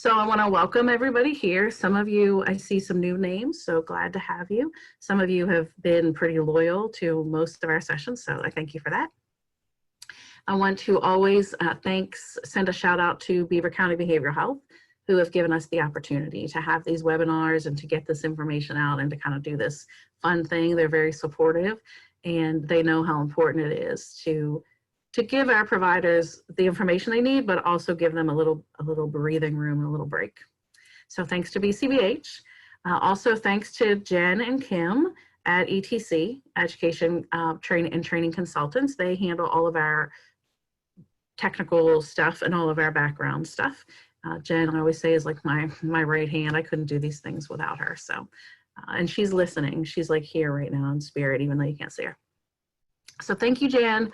So I want to welcome everybody here. Some of you, I see some new names, so glad to have you. Some of you have been pretty loyal to most of our sessions, so I thank you for that. I want to always send a shout out to Beaver County Behavioral Health, who have given us the opportunity to have these webinars and to get this information out and to kind of do this fun thing. They're very supportive, and they know how important it is to give our providers the information they need, but also give them a little breathing room, a little break. So thanks to BCBH. Also thanks to Jen and Kim at ETC, Education Training Consultants. They handle all of our technical stuff and all of our background stuff. Jen, I always say, is like my right hand. I couldn't do these things without her. So, and she's listening. She's like here right now in spirit, even though you can't see her. So thank you, Jan.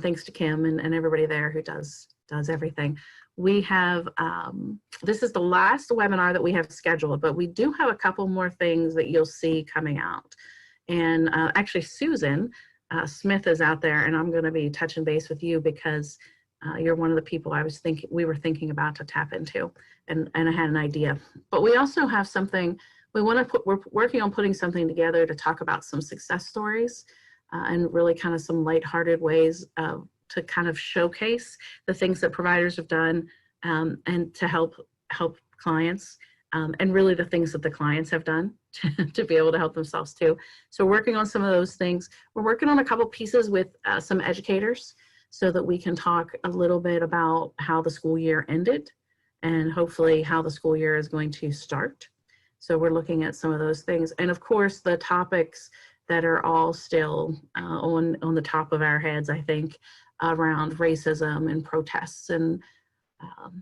Thanks to Kim and everybody there who does everything. We have, this is the last webinar that we have scheduled, but we do have a couple more things that you'll see coming out. And actually, Susan Smith is out there, and I'm going to be touching base with you because you're one of the people we were thinking about to tap into, and I had an idea. But we also have something we're working on putting something together to talk about some success stories. And really kind of some lighthearted ways to kind of showcase the things that providers have done and to help clients and really the things that the clients have done to be able to help themselves too. So we're working on some of those things. We're working on a couple pieces with some educators so that we can talk a little bit about how the school year ended and hopefully how the school year is going to start. So we're looking at some of those things. And of course, the topics that are all still on the top of our heads, I think, around racism and protests and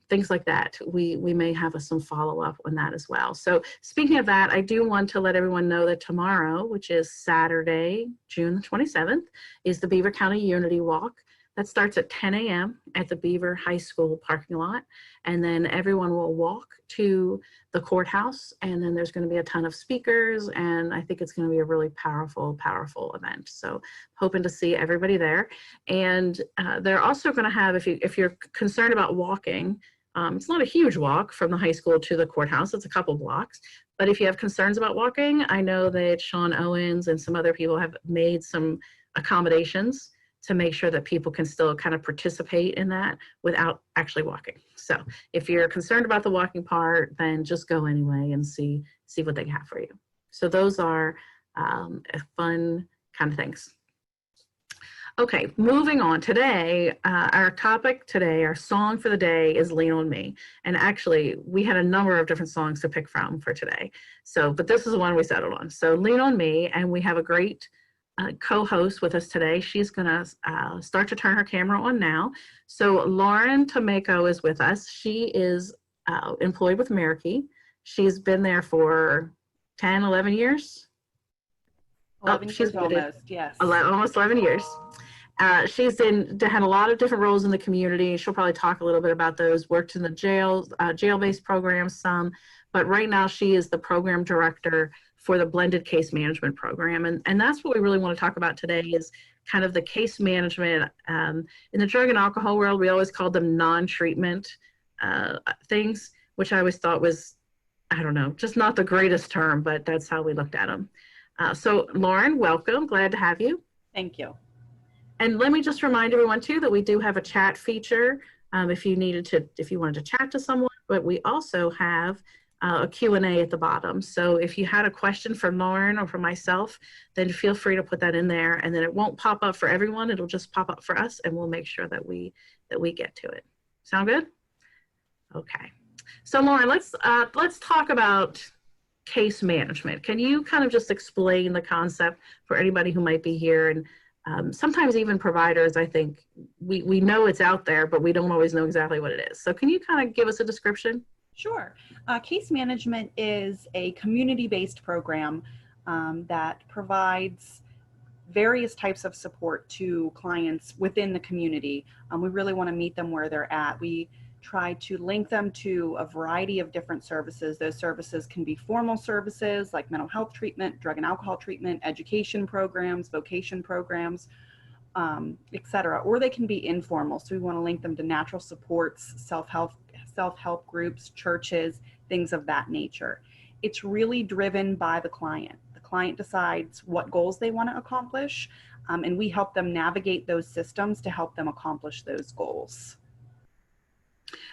things like that. We may have some follow-up on that as well. So speaking of that, I do want to let everyone know that tomorrow, which is Saturday, June 27th, is the Beaver County Unity Walk. That starts at 10 a.m. at the Beaver High School parking lot. And then everyone will walk to the courthouse. And then there's going to be a ton of speakers. And I think it's going to be a really powerful, powerful event. So hoping to see everybody there. And they're also going to have, if you're concerned about walking, it's not a huge walk from the high school to the courthouse. It's a couple blocks. But if you have concerns about walking, I know that Sean Owens and some other people have made some accommodations to make sure that people can still kind of participate in that without actually walking. So if you're concerned about the walking part, then just go anyway and see what they have for you. So those are fun kind of things. Okay, moving on. Today, our topic today, our song for the day is Lean on Me. And actually, we had a number of different songs to pick from for today. So, but this is the one we settled on. So Lean on Me, and we have a great co-host with us today. She's going to start to turn her camera on now. So Lauren Tomayko is with us. She is employed with Merakey. She's been there for 10, 11 years. 11 years almost, yes. Almost 11 years. She's had a lot of different roles in the community. She'll probably talk a little bit about those. Worked in the jail-based programs some, but right now she is the program director for the blended case management program. And that's what we really want to talk about today is kind of the case management. In the drug and alcohol world, we always called them non-treatment things, which I always thought was, I don't know, just not the greatest term, but that's how we looked at them. So Lauren, welcome, glad to have you. Thank you. And let me just remind everyone too that we do have a chat feature if you wanted to chat to someone, but we also have a Q&A at the bottom. So if you had a question for Lauren or for myself, then feel free to put that in there, and then it won't pop up for everyone. It'll just pop up for us, and we'll make sure that we get to it. Sound good? Okay. So Lauren, let's talk about case management. Can you kind of just explain the concept for anybody who might be here? And sometimes even providers, I think we know it's out there, but we don't always know exactly what it is. So can you kind of give us a description? Sure. Case management is a community-based program that provides various types of support to clients within the community. We really want to meet them where they're at. We try to link them to a variety of different services. Those services can be formal services like mental health treatment, drug and alcohol treatment, education programs, vocation programs, et cetera, or they can be informal. So we want to link them to natural supports, self-help groups, churches, things of that nature. It's really driven by the client. The client decides what goals they want to accomplish, and we help them navigate those systems to help them accomplish those goals.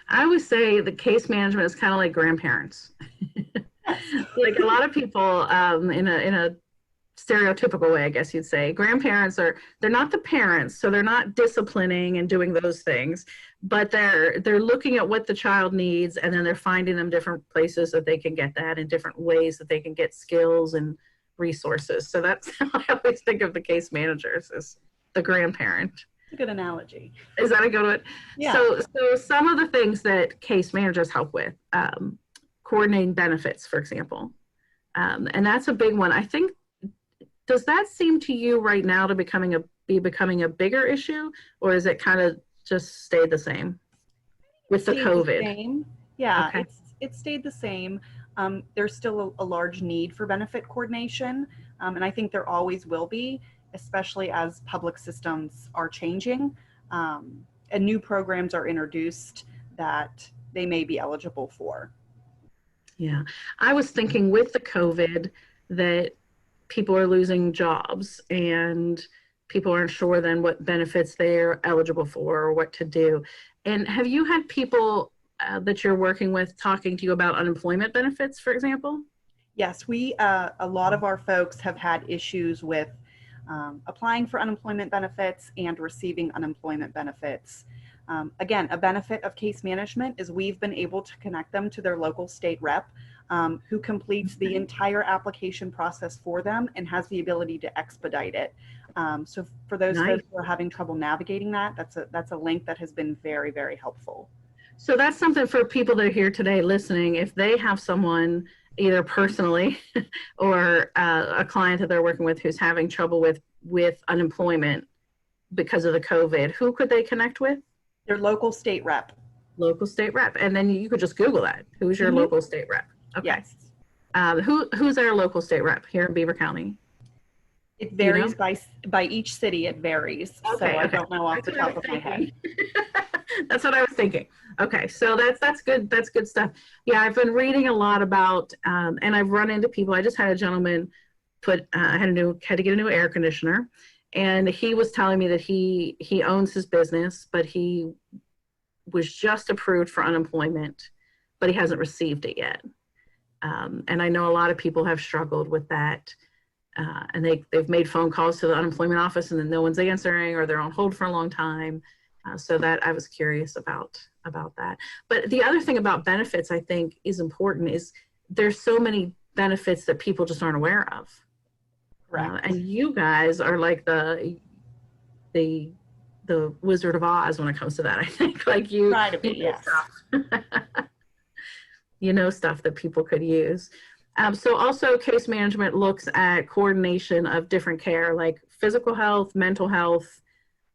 I always say the case management is kind of like grandparents. Like a lot of people, in a stereotypical way, I guess you'd say, grandparents they're not the parents, so they're not disciplining and doing those things, but they're looking at what the child needs, and then they're finding them different places that they can get that, in different ways that they can get skills and resources. So that's how I always think of the case managers, as the grandparent. It's a good analogy. Is that a good one? Yeah. So some of the things that case managers help with, coordinating benefits, for example, and that's a big one. I think, does that seem to you right now to be becoming a bigger issue, or is it kind of just stayed the same with the COVID? Yeah, Okay. it's stayed the same. There's still a large need for benefit coordination, and I think there always will be, especially as public systems are changing, and new programs are introduced that they may be eligible for. Yeah, I was thinking with the COVID that people are losing jobs and people aren't sure then what benefits they're eligible for or what to do. And have you had people that you're working with talking to you about unemployment benefits, for example? Yes, a lot of our folks have had issues with applying for unemployment benefits and receiving unemployment benefits. Again, a benefit of case management is we've been able to connect them to their local state rep, who completes the entire application process for them and has the ability to expedite it. So for those folks who are having trouble navigating that, that's a link that has been very, very helpful. So that's something for people that are here today listening. If they have someone either personally or a client that they're working with who's having trouble with unemployment because of the COVID, who could they connect with? Their local state rep. Local state rep. And then you could just Google that. Who's your local state rep? Okay. Yes. Who's our local state rep here in Beaver County? It varies by each city. It varies. Okay, so I don't know off the top of my head. That's what I was thinking. Okay, so that's good. That's good stuff. Yeah, I've been reading a lot about, and I've run into people. I just had a gentleman had to get a new air conditioner, and he was telling me that he owns his business, but he was just approved for unemployment, but he hasn't received it yet. And I know a lot of people have struggled with that. And they've made phone calls to the unemployment office and then no one's answering, or they're on hold for a long time. So that I was curious about that. But the other thing about benefits I think is important is there's so many benefits that people just aren't aware of. Correct. And you guys are like the Wizard of Oz when it comes to that. I think like you try to be, yes. You know, stuff that people could use. So also case management looks at coordination of different care, like physical health, mental health,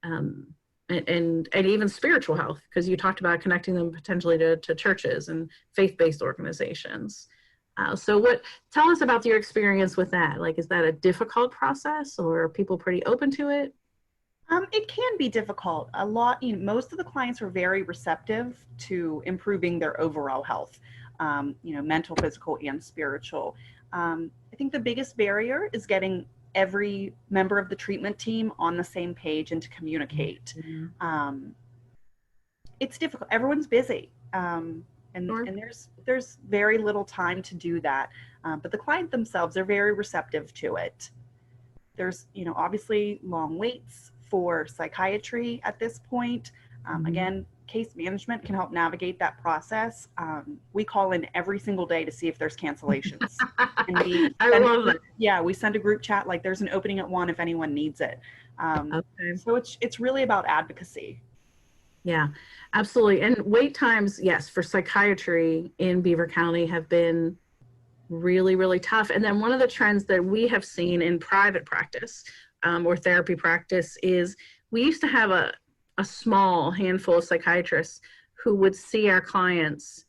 and even spiritual health, because you talked about connecting them potentially to churches and faith-based organizations. Tell us about your experience with that. Like, is that a difficult process, or are people pretty open to it? It can be difficult. Most of the clients are very receptive to improving their overall health. Mental, physical, and spiritual. I think the biggest barrier is getting every member of the treatment team on the same page and to communicate. Mm-hmm. It's difficult. Everyone's busy, and there's very little time to do that. But the client themselves are very receptive to it. There's, obviously long waits for psychiatry at this point. Again, case management can help navigate that process. We call in every single day to see if there's cancellations. And I love that. Yeah, we send a group chat like there's an opening at 1 if anyone needs it. Okay. So it's really about advocacy. Yeah, absolutely. And wait times, yes, for psychiatry in Beaver County have been really, really tough. And then one of the trends that we have seen in private practice or therapy practice is we used to have a small handful of psychiatrists who would see our clients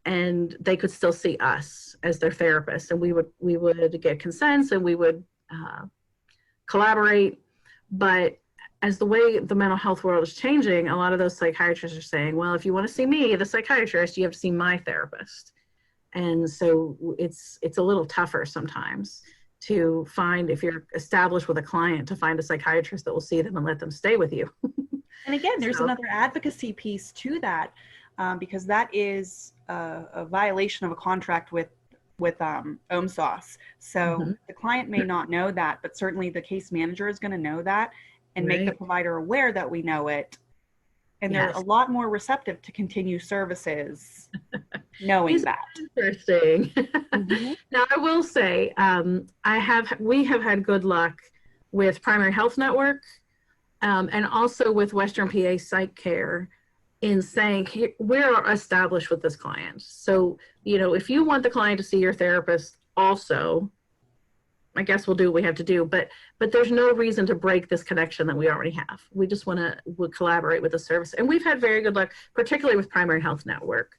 and they could still see us as their therapist. And we would get consents and we would collaborate. But as the way the mental health world is changing, a lot of those psychiatrists are saying, well, if you want to see me, the psychiatrist, you have to see my therapist. And so it's a little tougher sometimes to find, if you're established with a client, to find a psychiatrist that will see them and let them stay with you. And again, there's So, another advocacy piece to that, because that is a violation of a contract with OMSAUS. So mhm, the client may not know that, but certainly the case manager is going to know that and make the right. provider aware that we know it. And they're a Yes. lot more receptive to continue services knowing Isn't that. that interesting? Mhm. Now, I will say, we have had good luck with Primary Health Network, and also with Western PA Psych Care, in saying, we're established with this client. So, if you want the client to see your therapist also, I guess we'll do what we have to do, but there's no reason to break this connection that we already have. We just want to collaborate with the service, and we've had very good luck, particularly with Primary Health Network,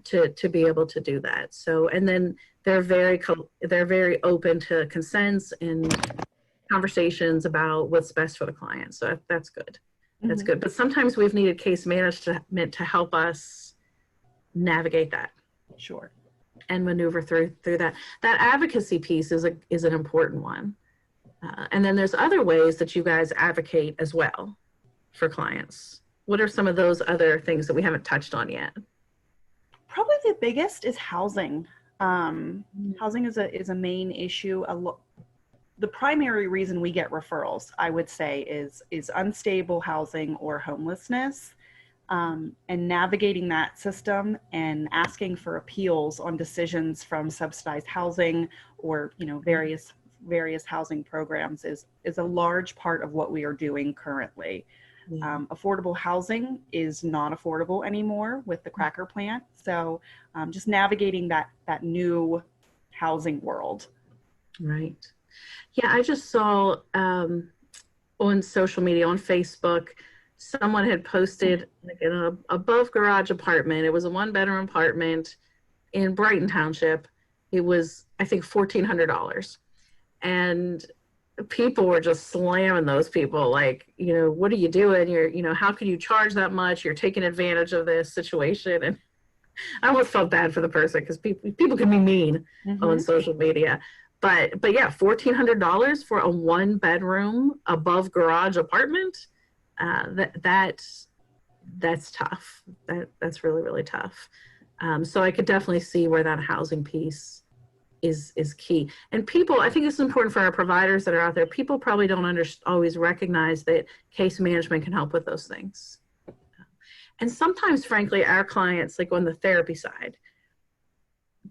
to be able to do that. So, and then they're very open to consents and conversations about what's best for the client. So that's good. That's Mhm. good. But sometimes we've needed case management to help us navigate that Sure. and maneuver through that. That advocacy piece is an important one. And then there's other ways that you guys advocate as well for clients. What are some of those other things that we haven't touched on yet? Probably the biggest is housing. Housing is a main issue. The primary reason we get referrals, I would say, is unstable housing or homelessness, and navigating that system and asking for appeals on decisions from subsidized housing or various housing programs is a large part of what we are doing currently. Yeah. Affordable housing is not affordable anymore with the cracker plant, so just navigating that new housing world. Right. Yeah, I just saw on social media, on Facebook, someone had posted like an above garage apartment. It was a 1-bedroom apartment in Brighton Township. It was, I think, $1,400. And people were just slamming those people, like, what are you doing? How can you charge that much? You're taking advantage of this situation. And I almost felt bad for the person, because people can be mean on Mm-hmm. social media. But yeah, $1,400 for a 1-bedroom above garage apartment. That's tough. That's really, really tough. So I could definitely see where that housing piece is key. And people, I think this is important for our providers that are out there. People probably don't always recognize that case management can help with those things. And sometimes, frankly, our clients, like on the therapy side,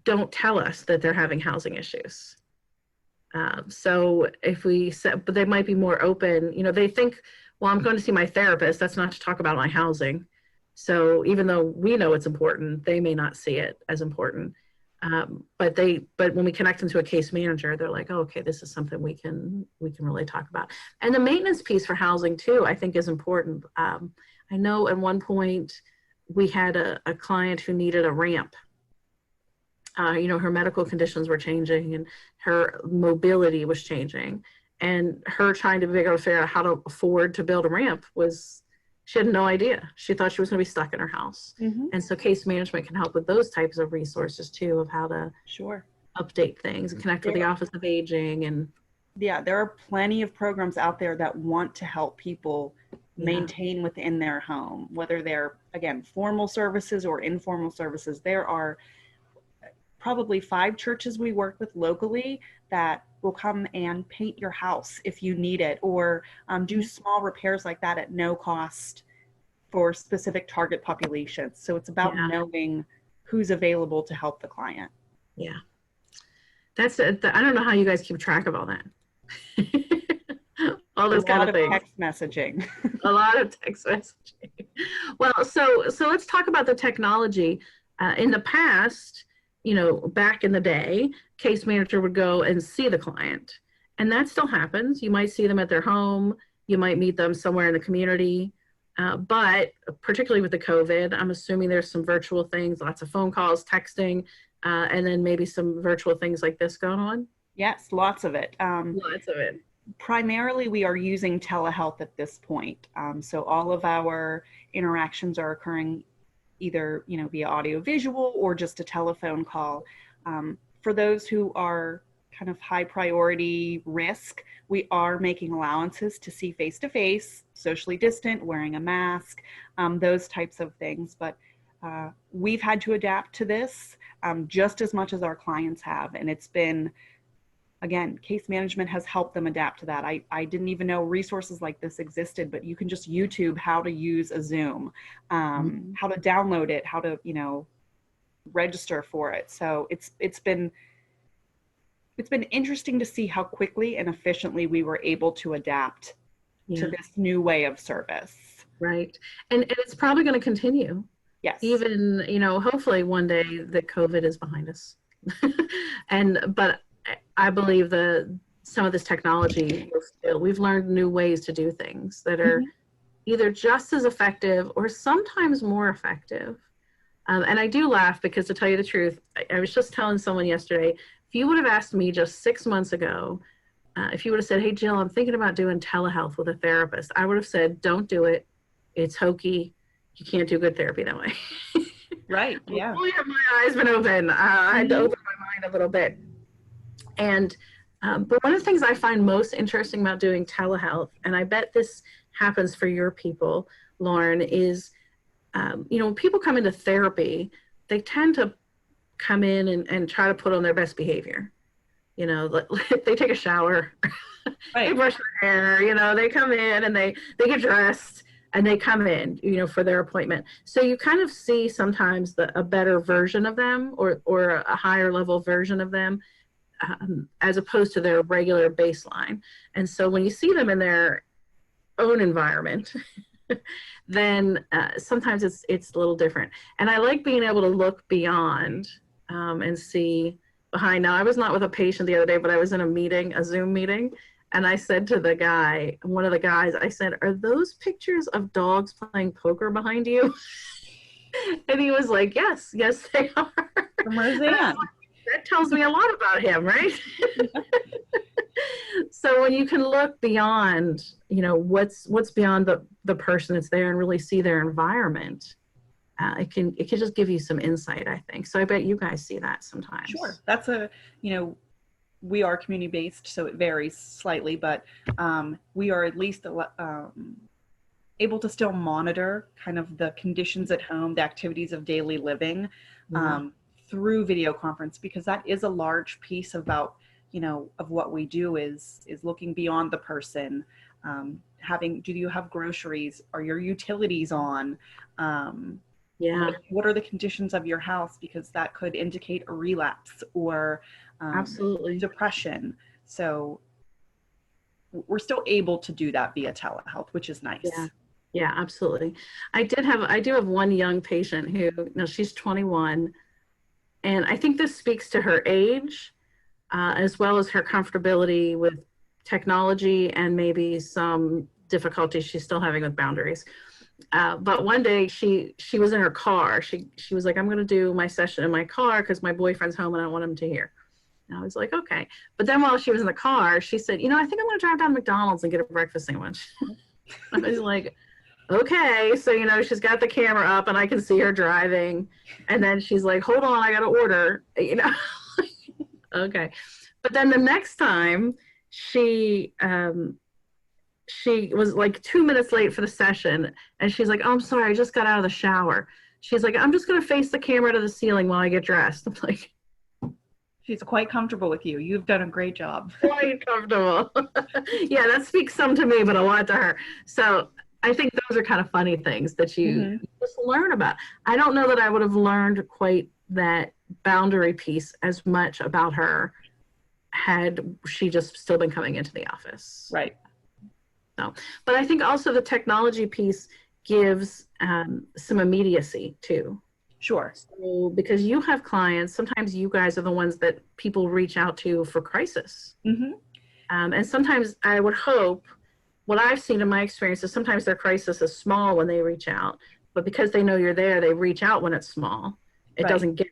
don't tell us that they're having housing issues. So if we said, but they might be more open, they think, well, I'm going to see my therapist. That's not to talk about my housing. So even though we know it's important, they may not see it as important. But when we connect them to a case manager, they're like, oh, okay, this is something we can really talk about. And the maintenance piece for housing too, I think, is important. I know at one point we had a client who needed a ramp. Her medical conditions were changing and her mobility was changing, and her trying to figure out how to afford to build a ramp she had no idea. She thought she was going to be stuck in her house. Mm-hmm. And so case management can help with those types of resources too, of how to Sure. update things and connect with the Office of Aging. And Yeah, there are plenty of programs out there that want to help people yeah, maintain within their home, whether they're, again, formal services or informal services. There are probably 5 churches we work with locally that will come and paint your house if you need it, or do small repairs like that at no cost for specific target populations. So it's about yeah, knowing who's available to help the client. yeah. That's it. I don't know how you guys keep track of all that. All A those kind lot of of things. text messaging. A lot of text messaging. Well, so let's talk about the technology. In the past, back in the day, case manager would go and see the client, and that still happens. You might see them at their home. You might meet them somewhere in the community. But particularly with the COVID, I'm assuming there's some virtual things, lots of phone calls, texting, and then maybe some virtual things like this going on. Yes, lots of it. Lots of it. Primarily, we are using telehealth at this point. So all of our interactions are occurring either, via audio visual or just a telephone call. For those who are kind of high priority risk, we are making allowances to see face to face, socially distant, wearing a mask, those types of things. But we've had to adapt to this just as much as our clients have. And it's been, again, case management has helped them adapt to that. I didn't even know resources like this existed, but you can just YouTube how to use a Zoom, how to download it, how to, register for it. So it's been interesting to see how quickly and efficiently we were able to adapt to this new way of service. Right. And it's probably going to continue. Yes. Even, hopefully one day that COVID is behind us. But I believe that some of this technology, we've learned new ways to do things that are either just as effective or sometimes more effective. And I do laugh because, to tell you the truth, I was just telling someone yesterday, if you would have asked me just 6 months ago, if you would have said, hey, Jill, I'm thinking about doing telehealth with a therapist, I would have said, don't do it. It's hokey. You can't do good therapy that way. Right. Yeah. Boy, have my eyes been open. I had to open my mind a little bit. And but one of the things I find most interesting about doing telehealth, and I bet this happens for your people, Lauren, is when people come into therapy, they tend to come in and try to put on their best behavior. They take a shower, Right. They brush their hair, they come in and they get dressed and they come in, for their appointment. So you kind of see sometimes a better version of them or a higher level version of them as opposed to their regular baseline. And so when you see them in their own environment, then sometimes it's a little different. And I like being able to look beyond and see behind. Now, I was not with a patient the other day, but I was in a Zoom meeting, and I said to one of the guys, I said, are those pictures of dogs playing poker behind you? And he was like, yes, they are. From Roseanne. That tells me a lot about him, right? So when you can look beyond, what's beyond the person that's there and really see their environment, it can just give you some insight, I think. So I bet you guys see that sometimes. Sure. That's we are community based, so it varies slightly, but we are at least able to still monitor kind of the conditions at home, the activities of daily living through video conference, because that is a large piece about, of what we do is looking beyond the person. Do you have groceries? Are your utilities on? What are the conditions of your house? Because that could indicate a relapse or absolutely depression. So we're still able to do that via telehealth, which is nice. Yeah, absolutely. I do have one young patient who, she's 21, and I think this speaks to her age, as well as her comfortability with technology and maybe some difficulties she's still having with boundaries. But one day she was in her car. She was like, I'm going to do my session in my car because my boyfriend's home and I don't want him to hear. And I was like, okay. But then while she was in the car, she said, I think I'm going to drive down to McDonald's and get a breakfast sandwich. I was like, okay. So, she's got the camera up and I can see her driving. And then she's like, hold on, I got to order, Okay. But then the next time she was like 2 minutes late for the session, and she's like, oh, I'm sorry, I just got out of the shower. She's like, I'm just going to face the camera to the ceiling while I get dressed. I'm like, she's quite comfortable with you. You've done a great job. Quite comfortable. Yeah, that speaks some to me, but a lot to her. So I think those are kind of funny things that you just learn about. I don't know that I would have learned quite that boundary piece as much about her had she just still been coming into the office. Right. So, but I think also the technology piece gives some immediacy too. Sure. So, because you have clients, sometimes you guys are the ones that people reach out to for crisis. And sometimes I would hope, what I've seen in my experience is sometimes their crisis is small when they reach out, but because they know you're there, they reach out when it's small. It doesn't get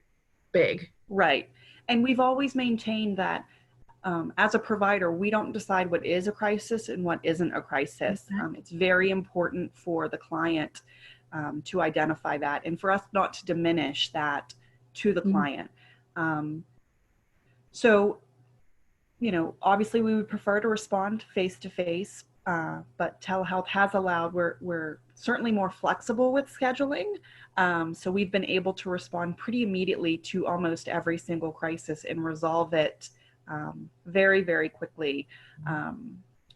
big. Right. And we've always maintained that as a provider, we don't decide what is a crisis and what isn't a crisis. It's very important for the client to identify that, and for us not to diminish that to the client. So, you know, obviously we would prefer to respond face to face, but telehealth has allowed, we're certainly more flexible with scheduling. So we've been able to respond pretty immediately to almost every single crisis and resolve it very, very quickly,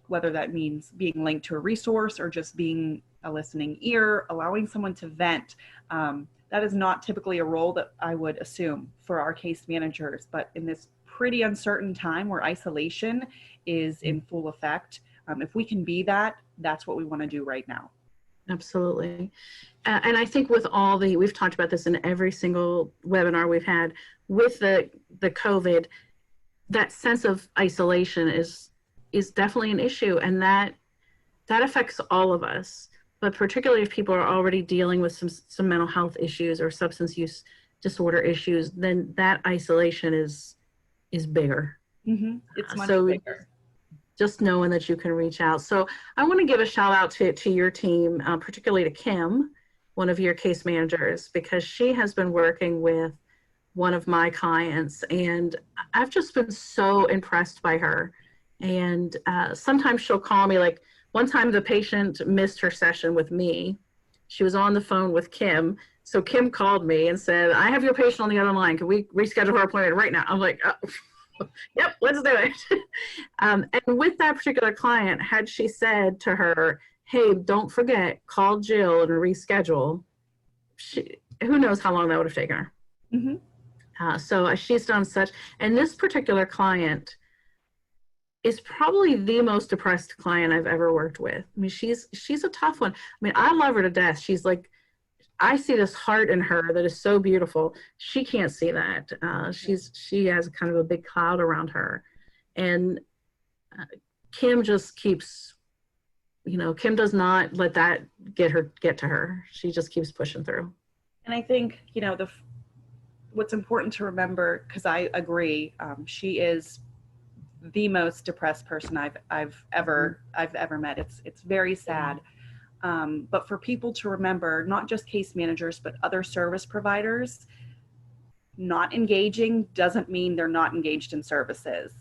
whether that means being linked to a resource or just being a listening ear, allowing someone to vent. That is not typically a role that I would assume for our case managers, but in this pretty uncertain time where isolation is in full effect, if we can be that, that's what we want to do right now. Absolutely. And I think with all we've talked about this in every single webinar we've had with the COVID, that sense of isolation is definitely an issue, and that affects all of us, but particularly if people are already dealing with some mental health issues or substance use disorder issues, then that isolation is bigger. It's much bigger. Just knowing that you can reach out. So I want to give a shout out to your team, particularly to Kim, one of your case managers, because she has been working with one of my clients, and I've just been so impressed by her. And sometimes she'll call me, like one time the patient missed her session with me. She was on the phone with Kim. So Kim called me and said, I have your patient on the other line. Can we reschedule her appointment right now? I'm like, oh, yep, let's do it. And with that particular client, had she said to her, hey, don't forget, call Jill and reschedule, who knows how long that would have taken her. So she's done such, and this particular client is probably the most depressed client I've ever worked with. I mean, she's a tough one. I mean, I love her to death. She's like, I see this heart in her that is so beautiful. She can't see that. She has kind of a big cloud around her. And Kim just keeps, you know, Kim does not let that get to her. She just keeps pushing through. And I think, you know, what's important to remember, because I agree, she is the most depressed person I've ever met. It's very sad. But for people to remember, not just case managers, but other service providers, not engaging doesn't mean they're not engaged in services,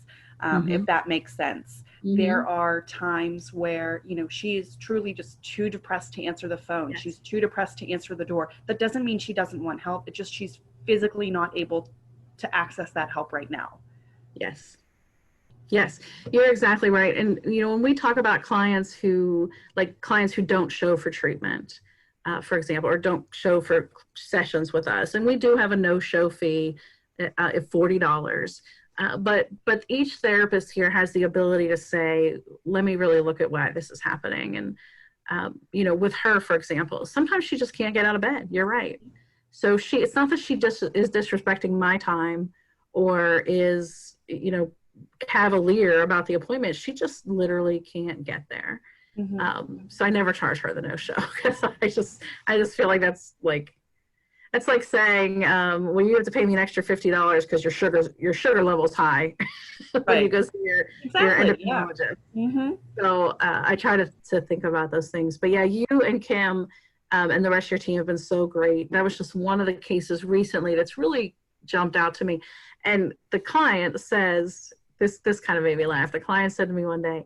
if that makes sense. There are times where, you know, she is truly just too depressed to answer the phone. Yes. She's too depressed to answer the door. That doesn't mean she doesn't want help. It's just she's physically not able to access that help right now. Yes. Yes, you're exactly right. And, you know, when we talk about clients who don't show for treatment, for example, or don't show for sessions with us, and we do have a no-show fee at $40, but each therapist here has the ability to say, let me really look at why this is happening. And, you know, with her, for example, sometimes she just can't get out of bed. You're right. So it's not that she just is disrespecting my time or is, you know, cavalier about the appointment. She just literally can't get there. So I never charge her the no-show, because I just feel like that's like saying, well, you have to pay me an extra $50 because your sugar level is high when you go see your endocrinologist. So I try to think about those things. But yeah, you and Kim and the rest of your team have been so great. That was just one of the cases recently that's really jumped out to me. And the client says, this kind of made me laugh. The client said to me one day,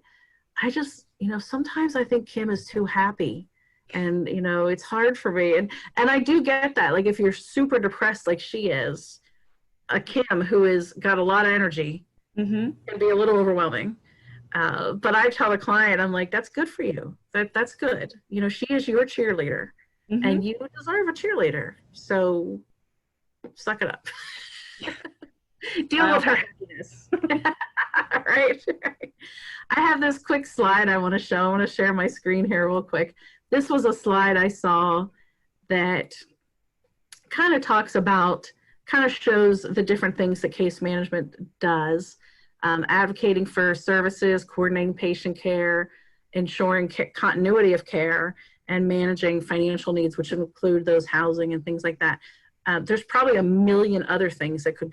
I just, you know, sometimes I think Kim is too happy, and, you know, it's hard for me. And I do get that. Like, if you're super depressed like she is, a Kim who has got a lot of energy can be a little overwhelming. But I tell the client, I'm like, that's good for you. That's good. You know, she is your cheerleader, and you deserve a cheerleader. So suck it up. Deal with her happiness. Right. I have this quick slide I want to show. I want to share my screen here real quick. This was a slide I saw that kind of shows the different things that case management does. Advocating for services, coordinating patient care, ensuring continuity of care, and managing financial needs, which include those housing and things like that. There's probably a million other things that could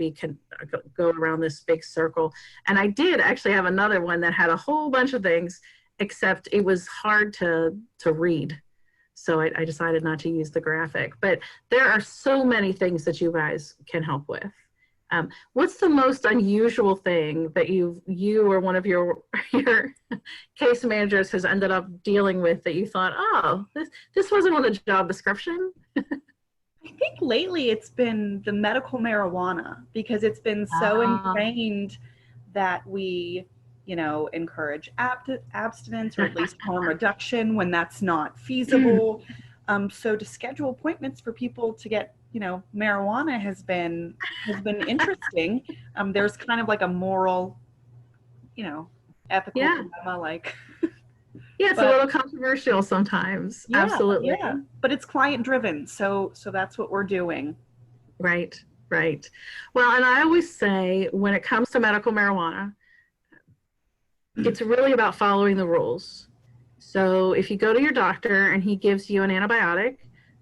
go around this big circle. And I did actually have another one that had a whole bunch of things, except it was hard to read. So I decided not to use the graphic. But there are so many things that you guys can help with. What's the most unusual thing that you or one of your case managers has ended up dealing with that you thought, oh, this wasn't on the job description? I think lately it's been the medical marijuana, because it's been so ingrained that we, encourage abstinence, or at least harm reduction when that's not feasible. So to schedule appointments for people to get, marijuana has been interesting. There's kind of like a moral, ethical dilemma, like. Yeah, it's a little controversial sometimes. Yeah, absolutely. Yeah, but it's client driven, so that's what we're doing. Right, right. Well, and I always say when it comes to medical marijuana, it's really about following the rules. So if you go to your doctor and he gives you an antibiotic,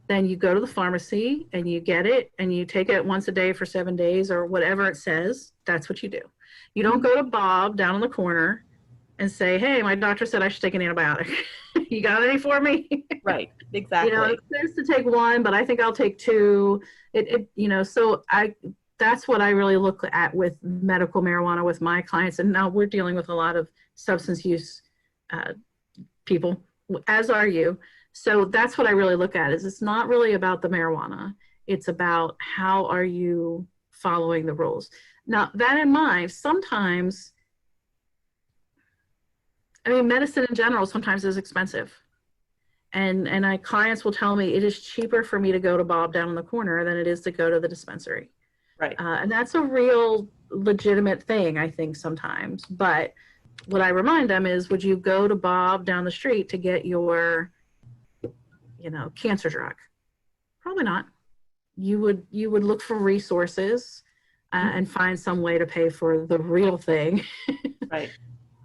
then you go to the pharmacy and you get it and you take it once a day for 7 days or whatever it says. That's what you do. You don't go to Bob down in the corner and say, hey, my doctor said I should take an antibiotic. You got any for me? Right, exactly. It says to take one, but I think I'll take two. So that's what I really look at with medical marijuana with my clients. And now we're dealing with a lot of substance use people, as are you. So that's what I really look at, is it's not really about the marijuana. It's about how are you following the rules. Now, that in mind, sometimes, medicine in general sometimes is expensive. And clients will tell me it is cheaper for me to go to Bob down in the corner than it is to go to the dispensary. Right. And that's a real legitimate thing, I think, sometimes. But what I remind them is, would you go to Bob down the street to get your, cancer drug? Probably not. You would look for resources and find some way to pay for the real thing. Right.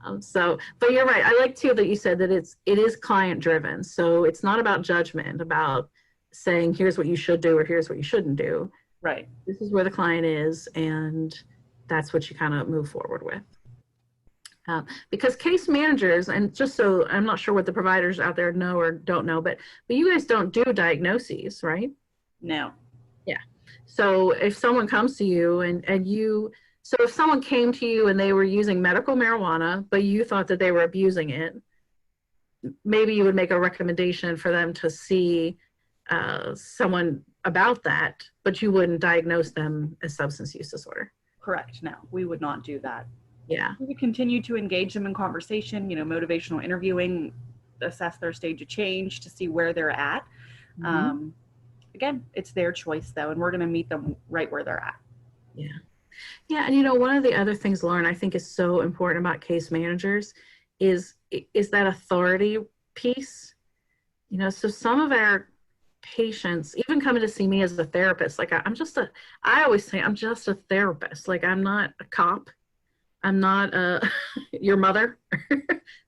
But you're right. I like too that you said that it is client driven. So it's not about judgment, about saying here's what you should do or here's what you shouldn't do. Right. This is where the client is, and that's what you kind of move forward with. Because case managers, and just so I'm not sure what the providers out there know or don't know, but you guys don't do diagnoses, right? No. Yeah. So if someone comes to you so if someone came to you and they were using medical marijuana, but you thought that they were abusing it, maybe you would make a recommendation for them to see someone about that, but you wouldn't diagnose them as substance use disorder. Correct. No, we would not do that. Yeah. We would continue to engage them in conversation, motivational interviewing, assess their stage of change to see where they're at. Mm-hmm. Again, it's their choice though, and we're going to meet them right where they're at. Yeah. Yeah. And one of the other things, Lauren, I think is so important about case managers is that authority piece. So some of our patients even coming to see me as a therapist, like I always say I'm just a therapist. Like I'm not a cop. I'm not your mother,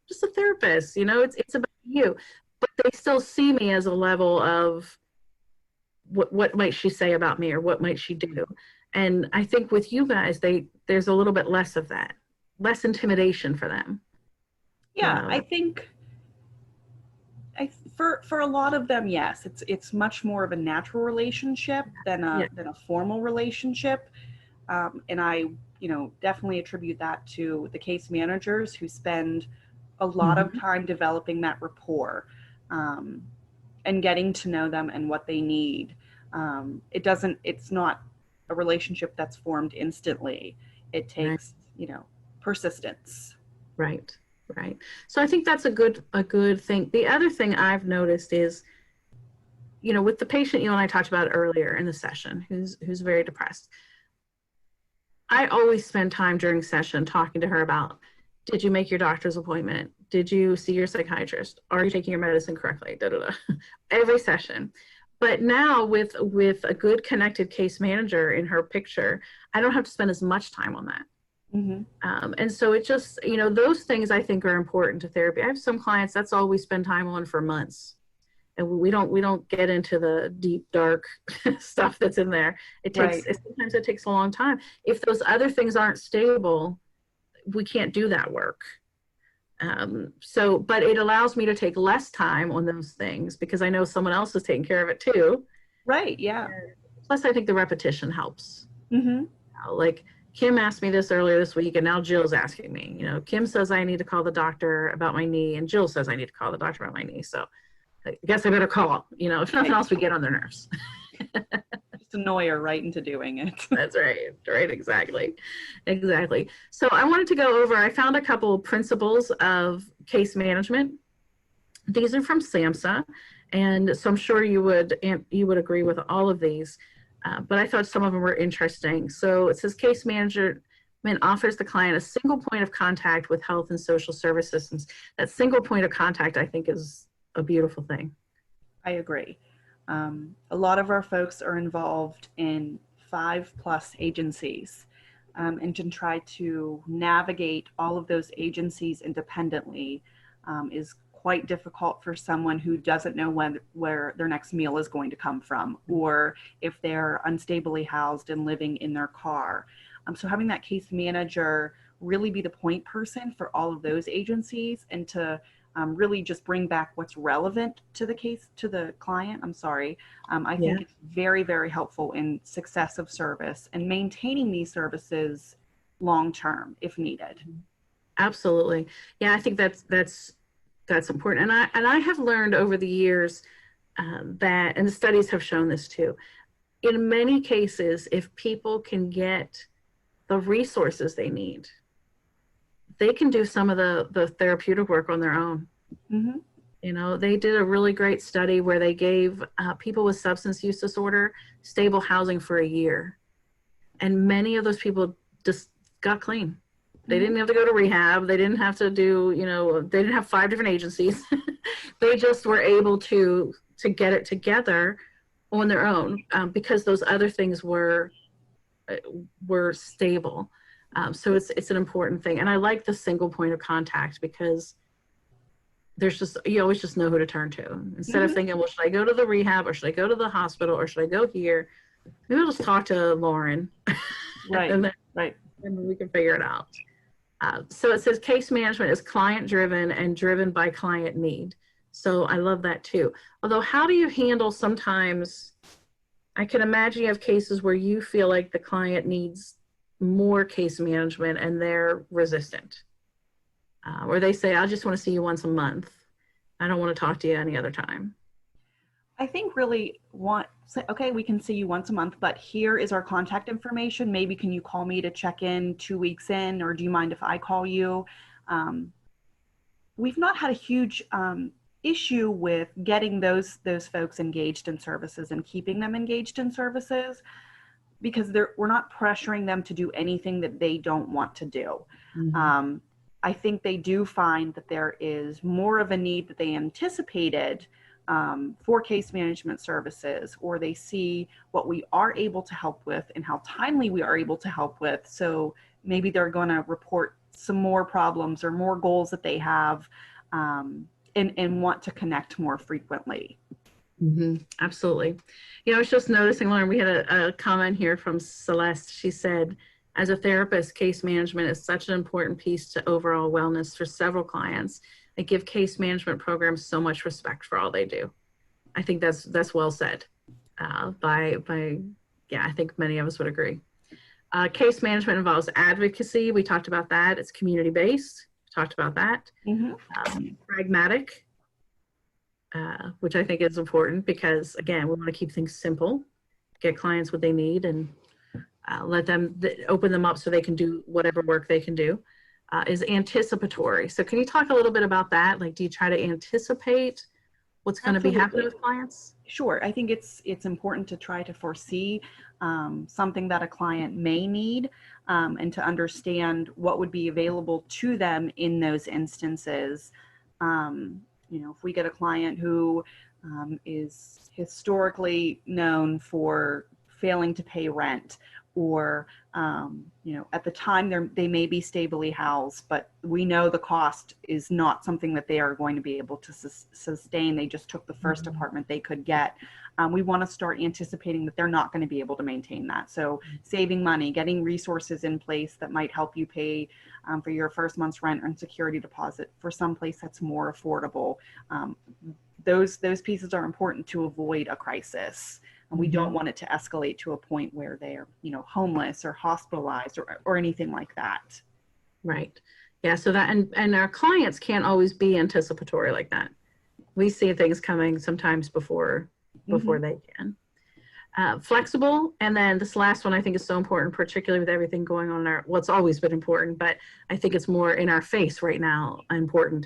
just a therapist, it's about you, but they still see me as a level of what might she say about me or what might she do? And I think with you guys, there's a little bit less of that, less intimidation for them. Yeah, I think for a lot of them, yes, it's much more of a natural relationship than a formal relationship. And I, definitely attribute that to the case managers who spend a lot of time developing that rapport and getting to know them and what they need. It's not a relationship that's formed instantly. It takes, persistence. Right. Right. So I think that's a good thing. The other thing I've noticed is, with the patient you and I talked about earlier in the session, who's very depressed, I always spend time during session talking to her about, did you make your doctor's appointment? Did you see your psychiatrist? Are you taking your medicine correctly? Every session. But now with a good connected case manager in her picture, I don't have to spend as much time on that. Mm-hmm. And so it just, those things I think are important to therapy. I have some clients, that's all we spend time on for months. and we don't get into the deep dark stuff that's in there. Right. Sometimes it takes a long time. If those other things aren't stable, we can't do that work. But it allows me to take less time on those things because I know someone else is taking care of it too. Right. Yeah. Plus, I think the repetition helps. Mm-hmm. Like Kim asked me this earlier this week, and now Jill's asking me. Kim says I need to call the doctor about my knee, and Jill says I need to call the doctor about my knee. So I guess I better call. If nothing else, we get on their nerves. Just annoy her right into doing it. That's right. Right. Exactly. So I wanted to go over, I found a couple principles of case management. These are from SAMHSA. And so I'm sure you would agree with all of these, but I thought some of them were interesting. So it says case management offers the client a single point of contact with health and social service systems. That single point of contact, I think, is a beautiful thing. I agree. A lot of our folks are involved in 5+ agencies, and to try to navigate all of those agencies independently is quite difficult for someone who doesn't know where their next meal is going to come from, or if they're unstably housed and living in their car. So having that case manager really be the point person for all of those agencies, and to really just bring back what's relevant to the case, to the client. I think it's very, very helpful in success of service and maintaining these services long-term if needed. Absolutely. Yeah, I think that's important. And I have learned over the years that, and the studies have shown this too, in many cases, if people can get the resources they need, they can do some of the therapeutic work on their own. Mm-hmm. They did a really great study where they gave people with substance use disorder stable housing for a year. And many of those people just got clean. They didn't have to go to rehab. They didn't have to do, they didn't have 5 different agencies. They just were able to get it together on their own because those other things were stable. So it's an important thing. And I like the single point of contact because you always just know who to turn to. Instead of thinking, well, should I go to the rehab or should I go to the hospital or should I go here? Maybe I'll just talk to Lauren. Right. and then we can figure it out. So it says case management is client driven and driven by client need. So I love that too. Although, how do you handle sometimes, I can imagine you have cases where you feel like the client needs more case management and they're resistant. Or they say, I just want to see you once a month. I don't want to talk to you any other time. I think really okay, we can see you once a month, but here is our contact information. Maybe can you call me to check in 2 weeks in, or do you mind if I call you? We've not had a huge issue with getting those folks engaged in services and keeping them engaged in services, because we're not pressuring them to do anything that they don't want to do. Mm-hmm. I think they do find that there is more of a need that they anticipated for case management services, or they see what we are able to help with and how timely we are able to help with. So maybe they're going to report some more problems or more goals that they have, and want to connect more frequently. Mm-hmm. Absolutely. I was just noticing, Lauren, we had a comment here from Celeste. She said, as a therapist, case management is such an important piece to overall wellness for several clients. I give case management programs so much respect for all they do. I think that's well said. I think many of us would agree. Case management involves advocacy. We talked about that. It's community-based. We talked about that. Mm-hmm. Pragmatic, which I think is important because, again, we want to keep things simple, get clients what they need, and let them open them up so they can do whatever work they can do. Is anticipatory. So can you talk a little bit about that? Like, do you try to anticipate what's going to be happening with clients? Sure. I think it's important to try to foresee something that a client may need, and to understand what would be available to them in those instances. If we get a client who is historically known for failing to pay rent, or at the time they may be stably housed, but we know the cost is not something that they are going to be able to sustain. They just took the first apartment they could get. We want to start anticipating that they're not going to be able to maintain that. So saving money, getting resources in place that might help you pay for your first month's rent and security deposit for some place that's more affordable. Those pieces are important to avoid a crisis. And we don't want it to escalate to a point where they're, homeless or hospitalized or anything like that. Right. Yeah. So that, and our clients can't always be anticipatory like that. We see things coming sometimes before they can. Flexible. And then this last one I think is so important, particularly with everything going on it's always been important, but I think it's more in our face right now important,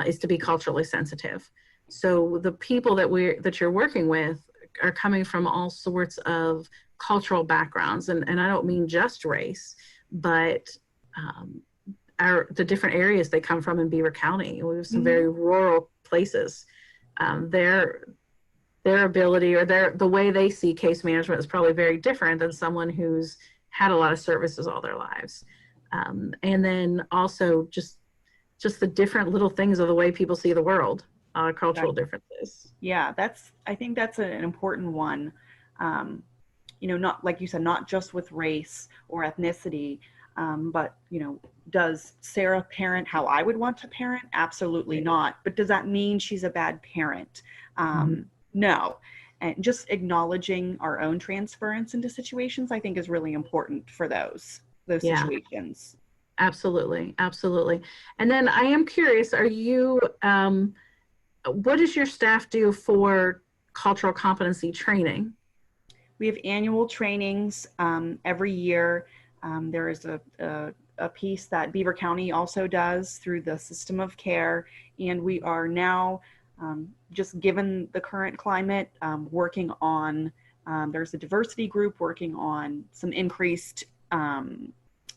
is to be culturally sensitive. So the people that you're working with are coming from all sorts of cultural backgrounds. And I don't mean just race, but the different areas they come from in Beaver County. We have some very rural places. Their ability or the way they see case management is probably very different than someone who's had a lot of services all their lives. And then also just the different little things of the way people see the world. Cultural differences. Yeah, I think that's an important one. Not like you said, not just with race or ethnicity, but does Sarah parent how I would want to parent? Absolutely not. But does that mean she's a bad parent? No. And just acknowledging our own transference into situations, I think, is really important for those situations. Absolutely, absolutely. And then I am curious, are you? What does your staff do for cultural competency training? We have annual trainings every year. There is a piece that Beaver County also does through the system of care. And we are now, just given the current climate, working on, there's a diversity group working on some increased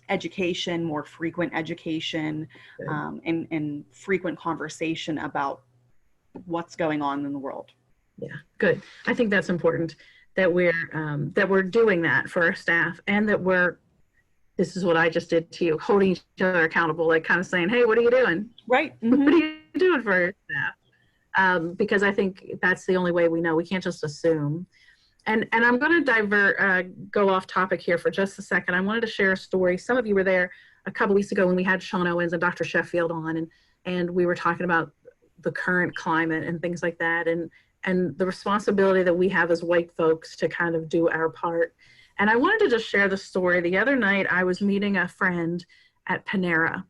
education, more frequent education, and frequent conversation about what's going on in the world. Yeah, good. I think that's important that we're doing that for our staff, and that this is what I just did to you, holding each other accountable, like kind of saying, hey, what are you doing? Right. What are you doing for your staff? Because I think that's the only way we know. We can't just assume. And I'm going to go off topic here for just a second. I wanted to share a story. Some of you were there a couple weeks ago when we had Sean Owens and Dr. Sheffield on, and we were talking about the current climate and things like that, and the responsibility that we have as white folks to kind of do our part. And I wanted to just share the story. The other night I was meeting a friend at Panera,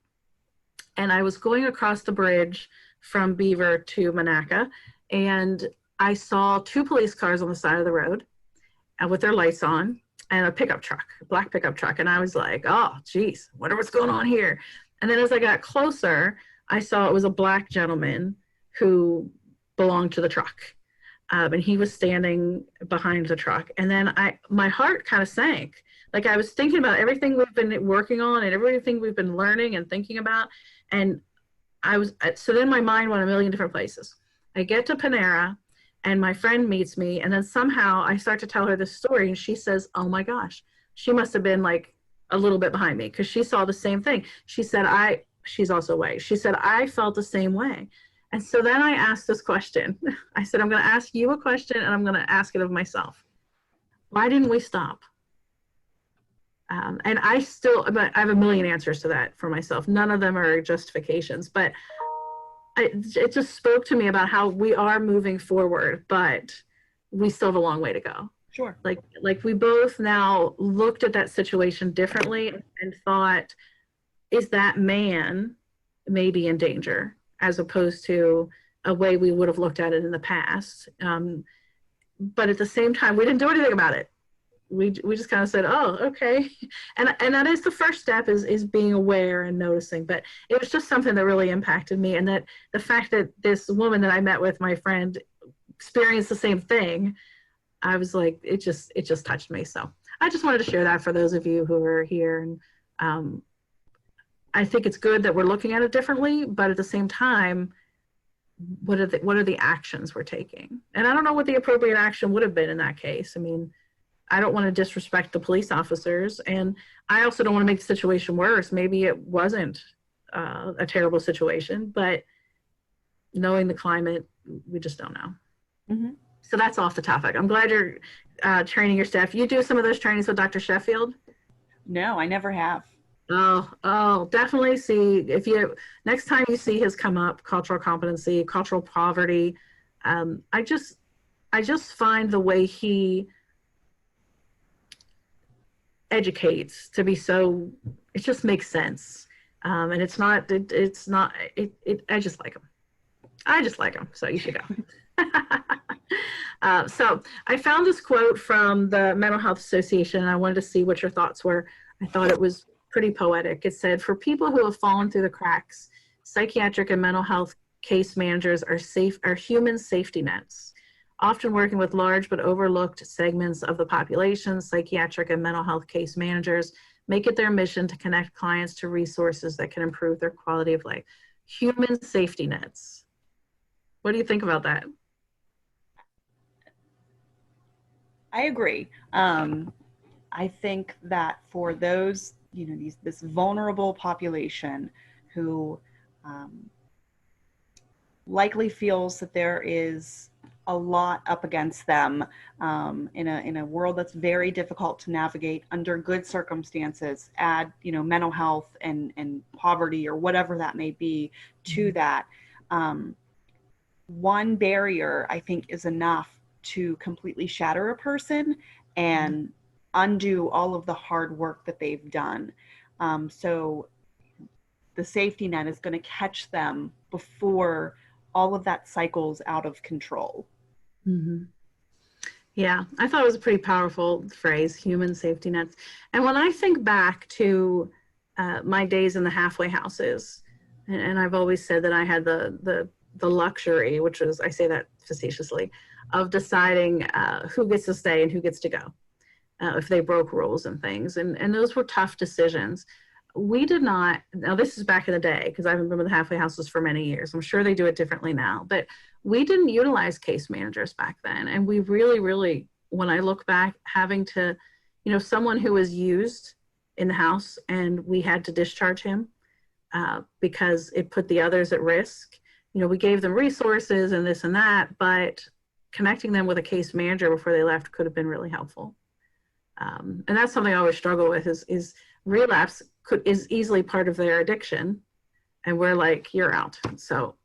and I was going across the bridge from Beaver to Merakey, and I saw two police cars on the side of the road with their lights on, and a pickup truck, a black pickup truck. And I was like, oh, geez, wonder what's going on here. And then as I got closer, I saw it was a black gentleman who belonged to the truck. And he was standing behind the truck. And then my heart kind of sank. Like I was thinking about everything we've been working on and everything we've been learning and thinking about. And so then my mind went a million different places. I get to Panera and my friend meets me. And then somehow I start to tell her this story. And she says, oh my gosh, she must have been like a little bit behind me because she saw the same thing. She said, she's also white. She said, I felt the same way. And so then I asked this question. I said, I'm going to ask you a question and I'm going to ask it of myself. Why didn't we stop? And I have a million answers to that for myself. None of them are justifications, but it just spoke to me about how we are moving forward, but we still have a long way to go. Sure. Like we both now looked at that situation differently and thought, is that man maybe in danger, as opposed to a way we would have looked at it in the past. But at the same time, we didn't do anything about it. We just kind of said, oh, okay. And that is the first step, is being aware and noticing. But it was just something that really impacted me. And that the fact that this woman that I met with, my friend, experienced the same thing, I was like, it just touched me. So I just wanted to share that for those of you who are here. And I think it's good that we're looking at it differently, but at the same time, what are the actions we're taking? And I don't know what the appropriate action would have been in that case. I mean, I don't want to disrespect the police officers, and I also don't want to make the situation worse. Maybe it wasn't a terrible situation, but knowing the climate, we just don't know. Mm-hmm. So that's off the topic. I'm glad you're training your staff. You do some of those trainings with Dr. Sheffield? No, I never have. Oh, definitely see if you next time you see his come up, cultural competency, cultural poverty. I just find the way he educates to be so, it just makes sense. And it's not, I just like him. I just like him. So you should go. So I found this quote from the Mental Health Association, and I wanted to see what your thoughts were. I thought it was pretty poetic. It said, "For people who have fallen through the cracks, psychiatric and mental health case managers are human safety nets. Often working with large but overlooked segments of the population, psychiatric and mental health case managers make it their mission to connect clients to resources that can improve their quality of life." Human safety nets. What do you think about that? I agree. I think that for those, this vulnerable population who likely feels that there is a lot up against them in a world that's very difficult to navigate under good circumstances, add mental health and poverty or whatever that may be to that. One barrier I think is enough to completely shatter a person and undo all of the hard work that they've done. So the safety net is going to catch them before all of that cycles out of control. Mm-hmm. Yeah, I thought it was a pretty powerful phrase, human safety nets. And when I think back to my days in the halfway houses, and I've always said that I had the luxury, which is, I say that facetiously, of deciding who gets to stay and who gets to go if they broke rules and things. And those were tough decisions. We did not, now this is back in the day, because I haven't been with the halfway houses for many years. I'm sure they do it differently now, but we didn't utilize case managers back then. And we really, when I look back, having to, someone who was used in the house and we had to discharge him because it put the others at risk. We gave them resources and this and that, but connecting them with a case manager before they left could have been really helpful. And that's something I always struggle with is relapse is easily part of their addiction. And we're like, you're out. So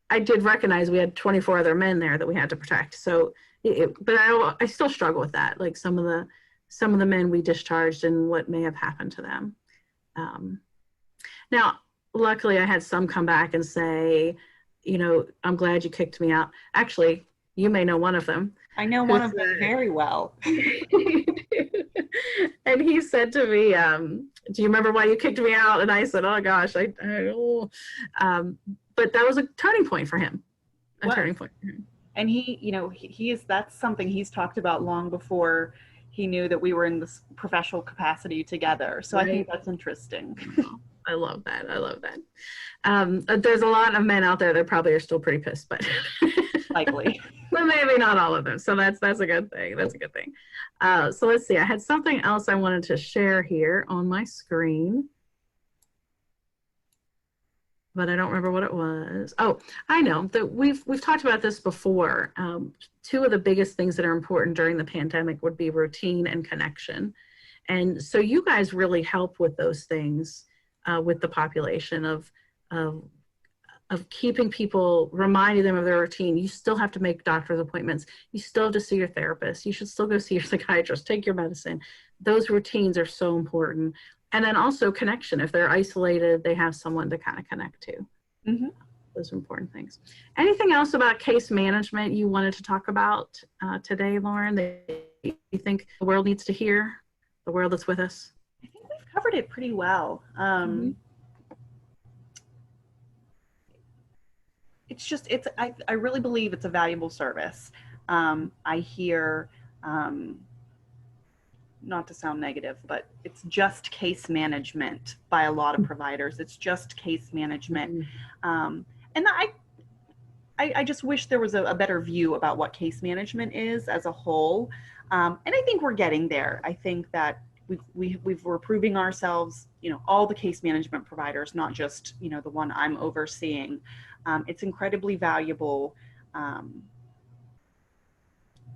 I did recognize we had 24 other men there that we had to protect. So, but I still struggle with that. Like some of the men we discharged and what may have happened to them. Now, luckily I had some come back and say, I'm glad you kicked me out. Actually, you may know one of them. I know one of them very well. And he said to me, do you remember why you kicked me out? And I said, oh gosh, but that was a turning point for him. Turning point for him. And that's something he's talked about long before he knew that we were in this professional capacity together. So right. I think that's interesting. I love that. There's a lot of men out there that probably are still pretty pissed, but likely. But maybe not all of them. So that's a good thing. That's a good thing. So let's see. I had something else I wanted to share here on my screen, but I don't remember what it was. Oh, I know that we've talked about this before. Two of the biggest things that are important during the pandemic would be routine and connection. And so you guys really help with those things with the population of keeping people, reminding them of their routine. You still have to make doctor's appointments. You still have to see your therapist. You should still go see your psychiatrist, take your medicine. Those routines are so important. And then also connection. If they're isolated, they have someone to kind of connect to. Mm-hmm. Those are important things. Anything else about case management you wanted to talk about today, Lauren, that you think the world needs to hear, the world that's with us? I think we've covered it pretty well. Mm-hmm. I really believe it's a valuable service. I hear, not to sound negative, but it's just case management by a lot of providers. It's just case management. And I just wish there was a better view about what case management is as a whole. And I think we're getting there. I think that we're proving ourselves, all the case management providers, not just, the one I'm overseeing. It's incredibly valuable.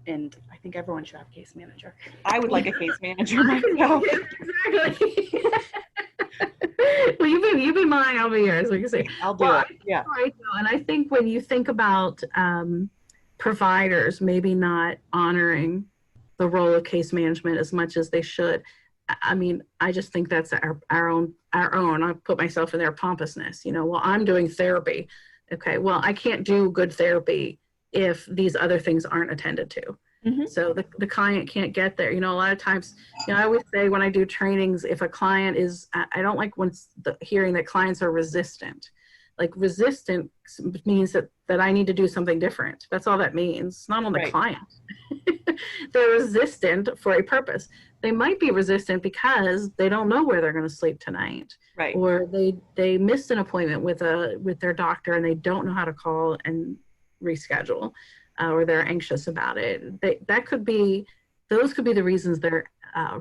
And I think everyone should have a case manager. I would like a case manager myself. Exactly. Well, you be mine, I'll be yours. We can say. I'll do it. Yeah. Right. And I think when you think about providers maybe not honoring the role of case management as much as they should, I mean, I just think that's our own. I put myself in their pompousness. Well, I'm doing therapy. Okay. Well, I can't do good therapy if these other things aren't attended to. Mm-hmm. So the client can't get there. A lot of times, I always say when I do trainings, if a client is, I don't like hearing that clients are resistant. Like resistant means that I need to do something different. That's all that means. It's not on the Right. client. They're resistant for a purpose. They might be resistant because they don't know where they're going to sleep tonight. Right. Or they missed an appointment with their doctor and they don't know how to call and reschedule, or they're anxious about it. Those could be the reasons they're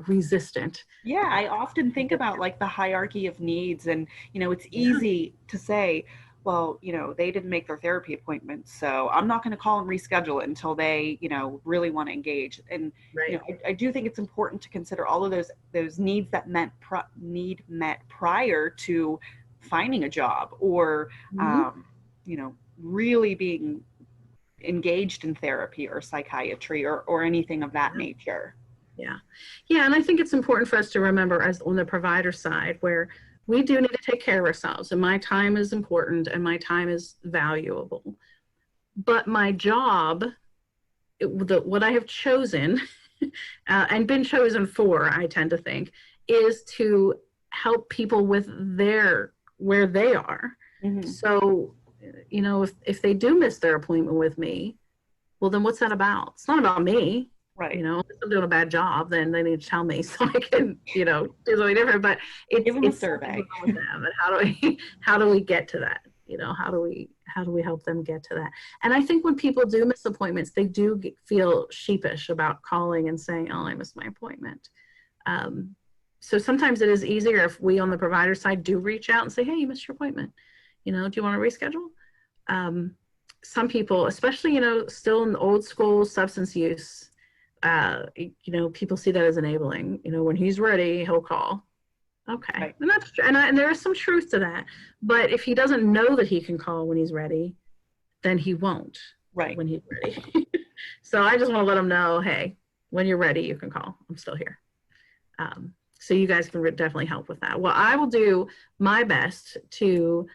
resistant. Yeah, I often think about like the hierarchy of needs, and it's easy to say, well, they didn't make their therapy appointment, so I'm not going to call and reschedule it until they, really want to engage. And Right. I do think it's important to consider all of those needs that need met prior to finding a job, or really being engaged in therapy or psychiatry or anything of that nature. Yeah. And I think it's important for us to remember, as on the provider side, where we do need to take care of ourselves, and my time is important and my time is valuable. But my job, what I have chosen and been chosen for, I tend to think, is to help people with where they are. Mm-hmm. So, if they do miss their appointment with me, well, then what's that about? It's not about me. Right. If I'm doing a bad job, then they need to tell me so I can, do something different. But give them a survey. With them, and how do we get to that? How do we help them get to that? And I think when people do miss appointments, they do feel sheepish about calling and saying, "Oh, I missed my appointment." So sometimes it is easier if we on the provider side do reach out and say, "Hey, you missed your appointment. Do you want to reschedule?" Some people, especially, still in the old school substance use, people see that as enabling. When he's ready, he'll call. Okay. Right. And that's true. And there is some truth to that. But if he doesn't know that he can call when he's ready, then he won't. Right. When he's ready. So I just want to let him know, hey, when you're ready, you can call. I'm still here. So you guys can definitely help with that. Well, I will do my best to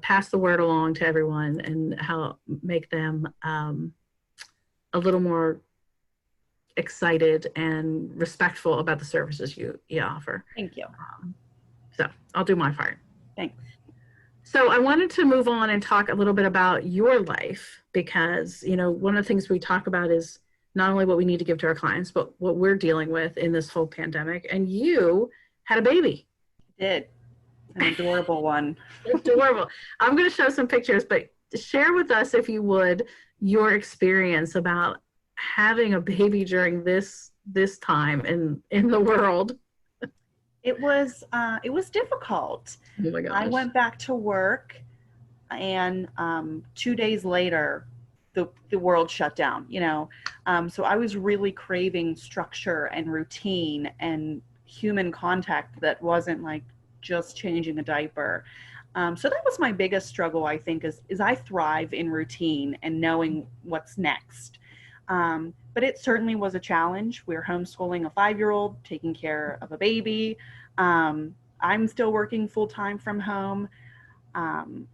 pass the word along to everyone and help make them a little more excited and respectful about the services you offer. Thank you. So I'll do my part. Thanks. So I wanted to move on and talk a little bit about your life, because, one of the things we talk about is not only what we need to give to our clients, but what we're dealing with in this whole pandemic. And you had a baby. I did. An adorable one. Adorable. I'm going to show some pictures, but share with us, if you would, your experience about having a baby during this time in the world. It was difficult. Oh my gosh. I went back to work, and 2 days later, the world shut down. So I was really craving structure and routine and human contact that wasn't like just changing a diaper. So that was my biggest struggle, I think, is I thrive in routine and knowing what's next. But it certainly was a challenge. We're homeschooling a 5-year-old, taking care of a baby. I'm still working full-time from home. And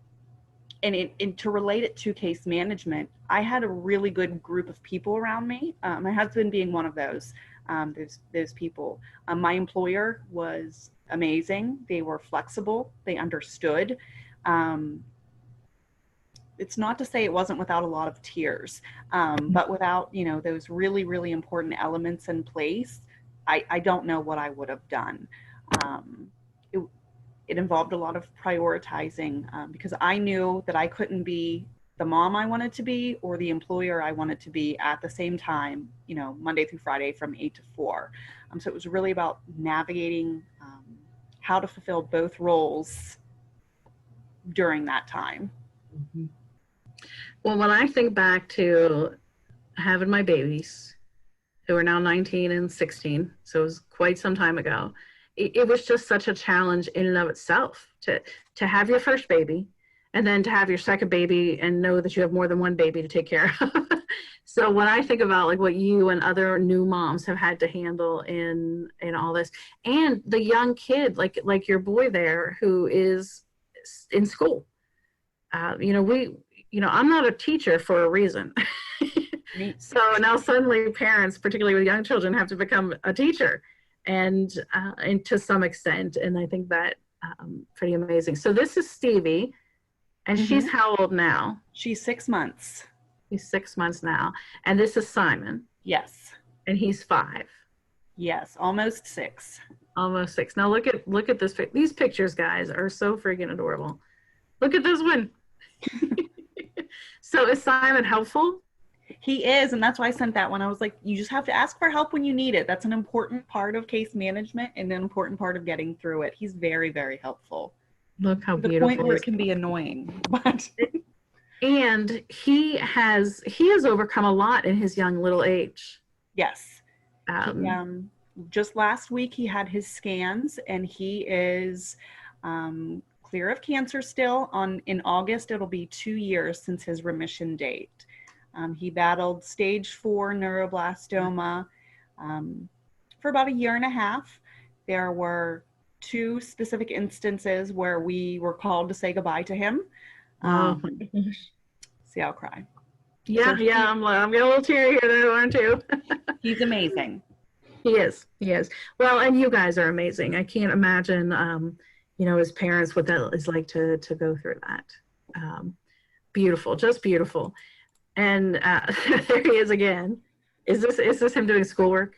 to relate it to case management, I had a really good group of people around me, my husband being one of those people. My employer was amazing. They were flexible. They understood. It's not to say it wasn't without a lot of tears, but without, those really, really important elements in place, I don't know what I would have done. It involved a lot of prioritizing, because I knew that I couldn't be the mom I wanted to be or the employer I wanted to be at the same time, Monday through Friday from 8 to 4. So it was really about navigating how to fulfill both roles during that time. Mm-hmm. Well, when I think back to having my babies, who are now 19 and 16, so it was quite some time ago, it was just such a challenge in and of itself to have your first baby and then to have your second baby and know that you have more than one baby to take care of. So when I think about like what you and other new moms have had to handle in all this, and the young kid like your boy there who is in school, I'm not a teacher for a reason. So now suddenly parents, particularly with young children, have to become a teacher, and to some extent, and I think that pretty amazing. So this is Stevie, and she's how old now? She's 6 months. He's 6 months now. And this is Simon. Yes. And he's 5. Yes, almost 6. Almost 6. Now look at this. These pictures, guys, are so freaking adorable. Look at this one. So is Simon helpful? He is, and that's why I sent that one. I was like, you just have to ask for help when you need it. That's an important part of case management and an important part of getting through it. He's very, very helpful. Look how beautiful. To the point where it can be annoying, but and he has overcome a lot in his young little age. Yes. Just last week he had his scans, and he is clear of cancer still. In August, it'll be 2 years since his remission date. He battled stage 4 neuroblastoma for about 1.5 years. There were 2 specific instances where we were called to say goodbye to him. Oh my gosh. See, I'll cry. Yeah, so I'm getting a little teary here, there, aren't you? He's amazing. He is. Well, and you guys are amazing. I can't imagine, as parents, what that is like to go through that. Beautiful, just beautiful. And there he is again. Is this him doing schoolwork?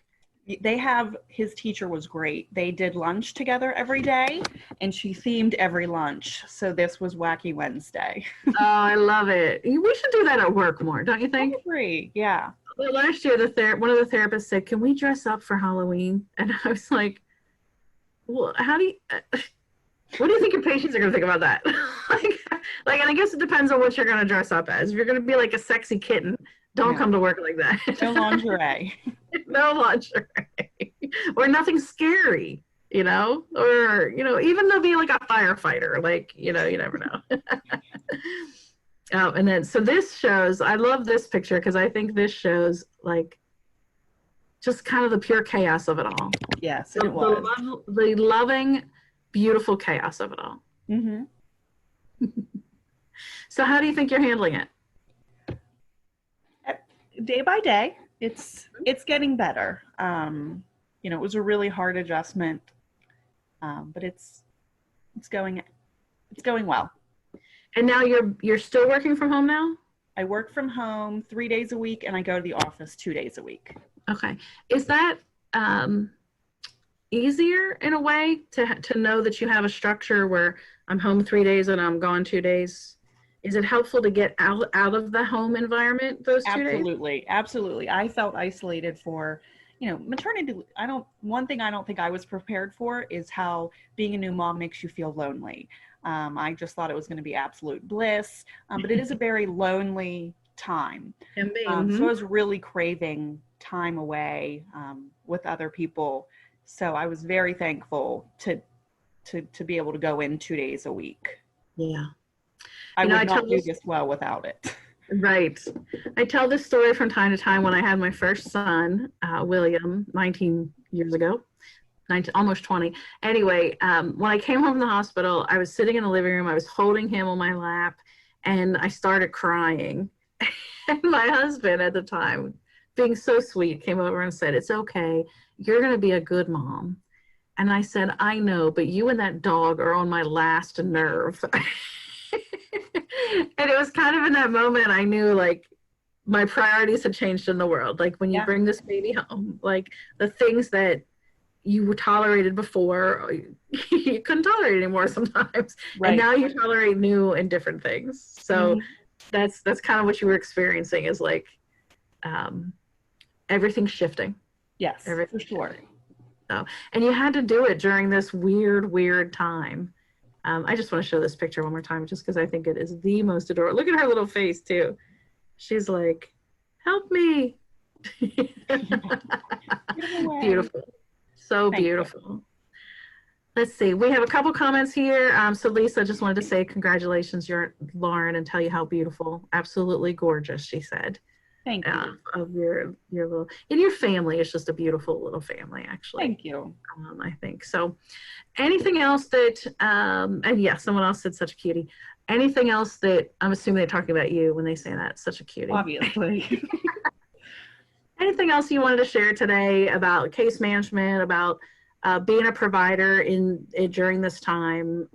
His teacher was great. They did lunch together every day, and she themed every lunch. So this was Wacky Wednesday. Oh, I love it. We should do that at work more, don't you think? I agree. Yeah. Well, last year, one of the therapists said, "Can we dress up for Halloween?" And I was like, "Well, what do you think your patients are going to think about that?" and I guess it depends on what you're going to dress up as. If you're going to be like a sexy kitten, don't come to work like that. No lingerie. No lingerie. Or nothing scary, or, even to be like a firefighter, you never know. And then, so this shows, I love this picture because I think this shows just kind of the pure chaos of it all. Yes, it was. The loving, beautiful chaos of it all. Mm-hmm. So how do you think you're handling it? Day by day, it's getting better. It was a really hard adjustment, but it's going well. And now you're still working from home now? I work from home 3 days a week, and I go to the office 2 days a week. Okay. Is that easier in a way to know that you have a structure where I'm home 3 days and I'm gone 2 days? Is it helpful to get out of the home environment those 2 days? Absolutely. I felt isolated for, maternity. One thing I don't think I was prepared for is how being a new mom makes you feel lonely. I just thought it was going to be absolute bliss, but it is a very lonely time. So I was really craving time away with other people. So I was very thankful to be able to go in 2 days a week. Yeah. I would not do this well without it. Right. I tell this story from time to time when I had my first son, William, 19 years ago, almost 20. Anyway, when I came home from the hospital, I was sitting in the living room. I was holding him on my lap, and I started crying. And my husband at the time, being so sweet, came over and said, "It's okay. You're going to be a good mom." And I said, "I know, but you and that dog are on my last nerve." And it was kind of in that moment I knew my priorities had changed in the world. When you bring this baby home, the things that you were tolerated before, you couldn't tolerate anymore sometimes. Right. And now you tolerate new and different things. So that's kind of what you were experiencing, is like everything's shifting. Yes, for Everything's sure. shifting. So, and you had to do it during this weird time. I just want to show this picture one more time, just because I think it is the most adorable. Look at her little face too. She's like, "Help me!" Beautiful, so Thank you. beautiful. Let's see. We have a couple comments here. So Lisa just wanted to say congratulations, Lauren, and tell you how beautiful, absolutely gorgeous, she said. Thank you. Of your little, and your family is just a beautiful little family, actually. Thank you. I think so. Anything else that, and yeah, someone else said such a cutie. Anything else that, I'm assuming they're talking about you when they say that, such a cutie. Obviously. Anything else you wanted to share today about case management, about being a provider during this time,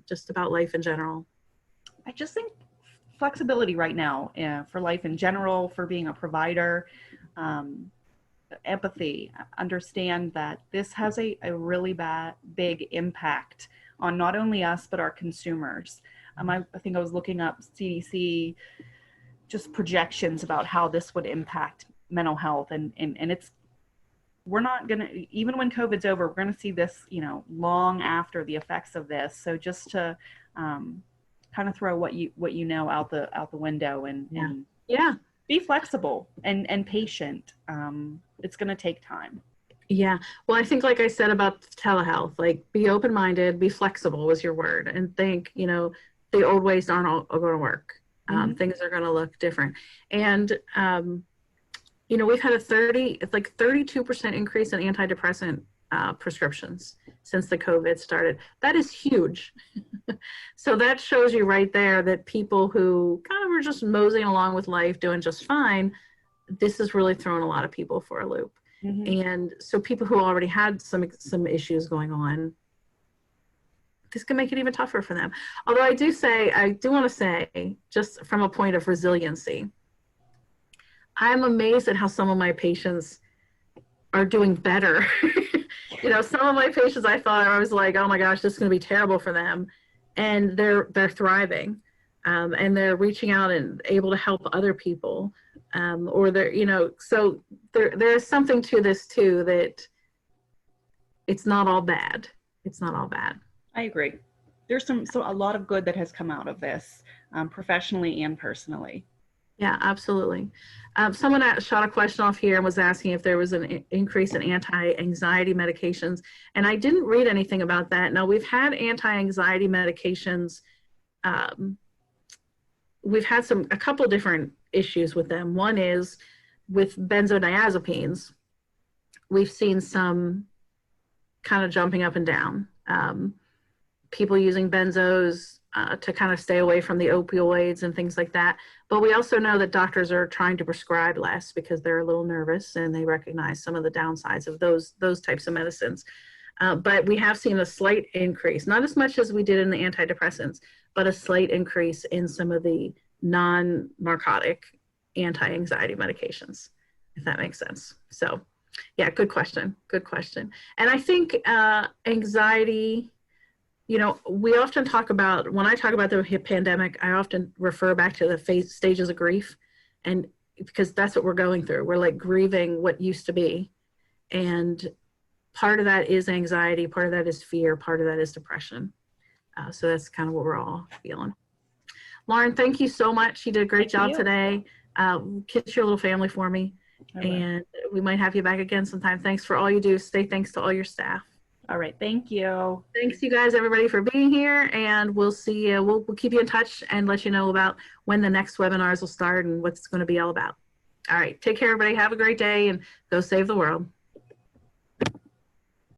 just about life in general? I just think flexibility right now for life in general, for being a provider, empathy, understand that this has a really big impact on not only us, but our consumers. I think I was looking up CDC just projections about how this would impact mental health, and it's, we're not going to, even when COVID's over, we're going to see this, long after the effects of this. So just to kind of throw what you know out the window and be flexible and patient. It's going to take time. Yeah. Well, I think, like I said about telehealth, like be open-minded, be flexible was your word, and think, the old ways aren't all going to work. Things are going to look different. And, we've had a 32% increase in antidepressant prescriptions since the COVID started. That is huge. So that shows you right there that people who kind of were just moseying along with life, doing just fine, this has really thrown a lot of people for a loop. And so people who already had some issues going on, this can make it even tougher for them. Although I do want to say, just from a point of resiliency, I'm amazed at how some of my patients are doing better. Some of my patients, I thought, I was like, oh my gosh, this is going to be terrible for them. And they're thriving. And they're reaching out and able to help other people. Or they're, so there is something to this too, that it's not all bad. It's not all bad. I agree. There's a lot of good that has come out of this, professionally and personally. Yeah, absolutely. Someone shot a question off here and was asking if there was an increase in anti-anxiety medications. And I didn't read anything about that. Now, we've had anti-anxiety medications. We've had a couple different issues with them. One is with benzodiazepines. We've seen some kind of jumping up and down. People using benzos to kind of stay away from the opioids and things like that. But we also know that doctors are trying to prescribe less because they're a little nervous and they recognize some of the downsides of those types of medicines. But we have seen a slight increase, not as much as we did in the antidepressants, but a slight increase in some of the non-narcotic anti-anxiety medications, if that makes sense. So yeah, good question. And I think anxiety, we often talk about, when I talk about the pandemic, I often refer back to the stages of grief, and because that's what we're going through. We're like grieving what used to be. And part of that is anxiety, part of that is fear, part of that is depression. So that's kind of what we're all feeling. Lauren, thank you so much. You did a great job today. Kiss your little family for me. And we might have you back again sometime. Thanks for all you do. Thanks to all your staff. All right. Thank you. Thanks, you guys, everybody, for being here. And we'll see you. We'll keep you in touch and let you know about when the next webinars will start and what it's going to be all about. All right. Take care, everybody. Have a great day and go save the world.